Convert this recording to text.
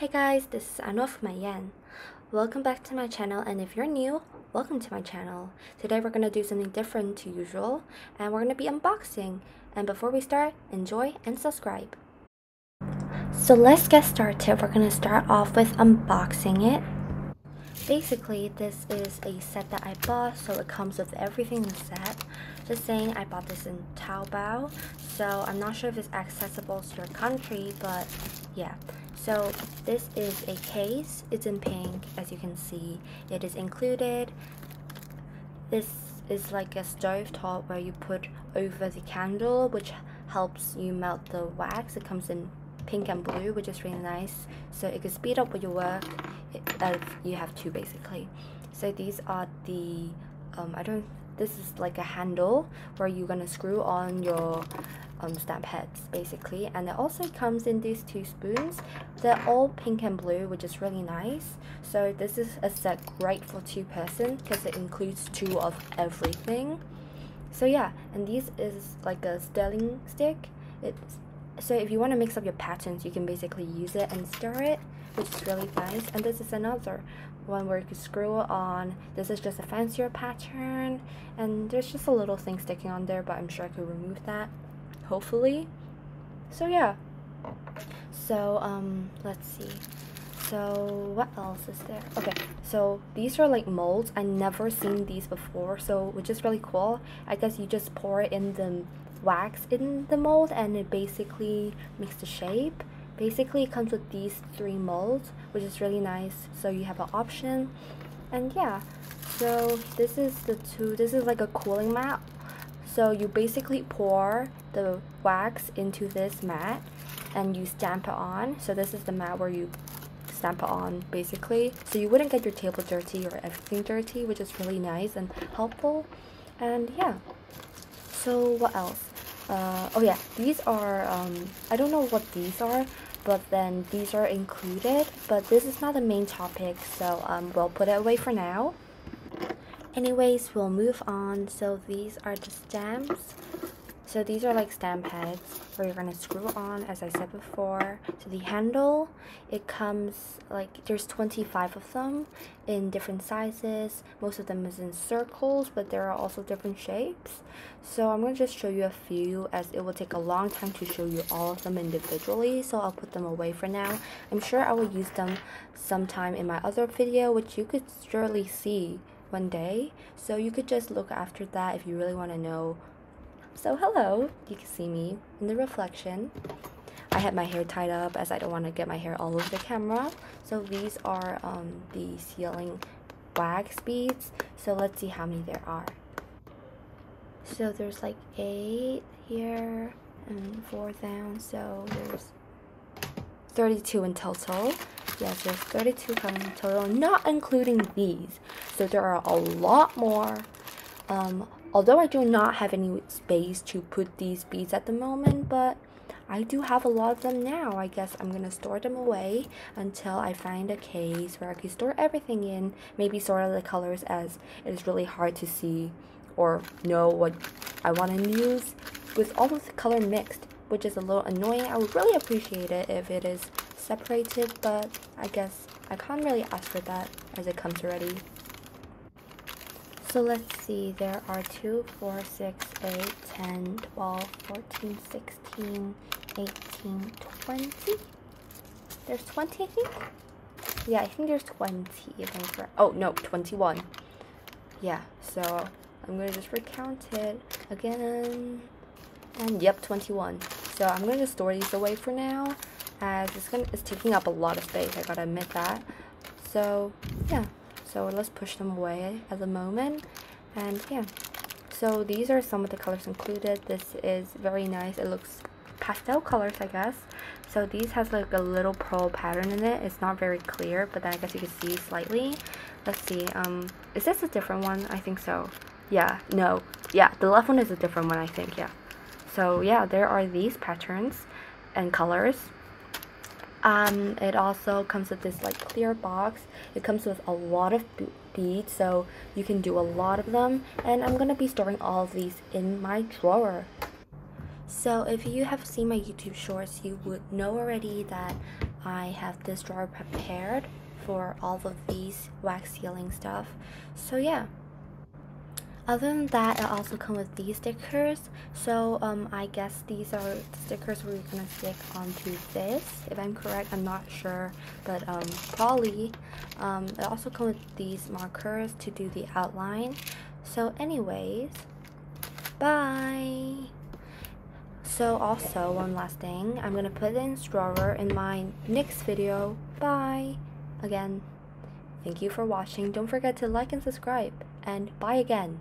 Hey guys, this is Anoifmai Yan. Welcome back to my channel, and if you're new, welcome to my channel. Today we're gonna do something different to usual, and we're gonna be unboxing. And before we start, enjoy and subscribe. So let's get started. We're gonna start off with unboxing it. Basically, this is a set that I bought, so it comes with everything in the set. Just saying, I bought this in TaoBao, so I'm not sure if it's accessible to your country, but yeah. So this is a case. It's in pink, as you can see. It is included. This is like a stove top where you put over the candle, which helps you melt the wax. It comes in pink and blue, which is really nice, so it could speed up with your work if you have to, basically. So these are the this is like a handle where you're gonna screw on your stamp heads, basically. And it also comes in these two spoons. They're all pink and blue, which is really nice. So this is a set great for two-person because it includes two of everything. So yeah, and this is like a sterling stick. So if you want to mix up your patterns, you can basically use it and stir it, which is really nice. And this is another one where you can screw it on. This is just a fancier pattern, and there's just a little thing sticking on there, but I'm sure I could remove that, hopefully. So yeah. So let's see. So what else is there? Okay, so these are like molds. I never seen these before, so which is really cool. I guess you just pour it in the wax in the mold and it basically makes the shape. Basically it comes with these three molds, which is really nice, so you have an option. And yeah, so this is like a cooling mat. So you basically pour the wax into this mat and you stamp it on. So this is the mat where you stamp it on, basically, so you wouldn't get your table dirty or everything dirty, which is really nice and helpful. And yeah, so what else? Oh yeah, these are I don't know what these are, but then these are included, but this is not the main topic, so we'll put it away for now. Anyways, we'll move on. So these are the stamps. So these are like stamp heads where you're gonna screw on, as I said before. So the handle, it comes like there's 25 of them in different sizes. Most of them is in circles, but there are also different shapes. So I'm gonna just show you a few, as it will take a long time to show you all of them individually. So I'll put them away for now. I'm sure I will use them sometime in my other video, which you could surely see one day. So you could just look after that if you really want to know. So hello, you can see me in the reflection. I had my hair tied up as I don't want to get my hair all over the camera. So these are the sealing wax beads. So let's see how many there are. So there's like 8 here and 4 down, so there's 32 in total. Yes, there's 32 coming in total, not including these. So there are a lot more. Although I do not have any space to put these beads at the moment, but I do have a lot of them now. I guess I'm gonna store them away until I find a case where I can store everything in. Maybe sort of the colors, as it is really hard to see or know what I want to use with all of the color mixed, which is a little annoying. I would really appreciate it if it is separated, but I guess I can't really ask for that as it comes already. So let's see, there are 2, 4, 6, 8, 10, 12, 14, 16, 18, 20. There's 20, I think? Yeah, I think there's 20, if I'm correct. Oh, no, 21. Yeah, so I'm gonna just recount it again. And yep, 21. So I'm gonna just store these away for now, as it's taking up a lot of space, I gotta admit that. So yeah. So let's push them away at the moment. And yeah, so these are some of the colors included. This is very nice. It looks pastel colors, I guess. So these has like a little pearl pattern in it. It's not very clear, but then I guess you can see slightly. Let's see, is this a different one? I think so. Yeah, no, yeah, the left one is a different one, I think. Yeah, so yeah, there are these patterns and colors. It also comes with this like clear box. It comes with a lot of beads, so you can do a lot of them, and I'm gonna be storing all of these in my drawer. So if you have seen my YouTube shorts, you would know already that I have this drawer prepared for all of these wax sealing stuff. So yeah. Other than that, it also comes with these stickers. So I guess these are the stickers we're gonna stick onto this, if I'm correct. I'm not sure, but probably. It also comes with these markers to do the outline. So anyways, bye. So also, one last thing, I'm gonna put it in drawer in my next video. Bye. Again, thank you for watching. Don't forget to like and subscribe, and bye again.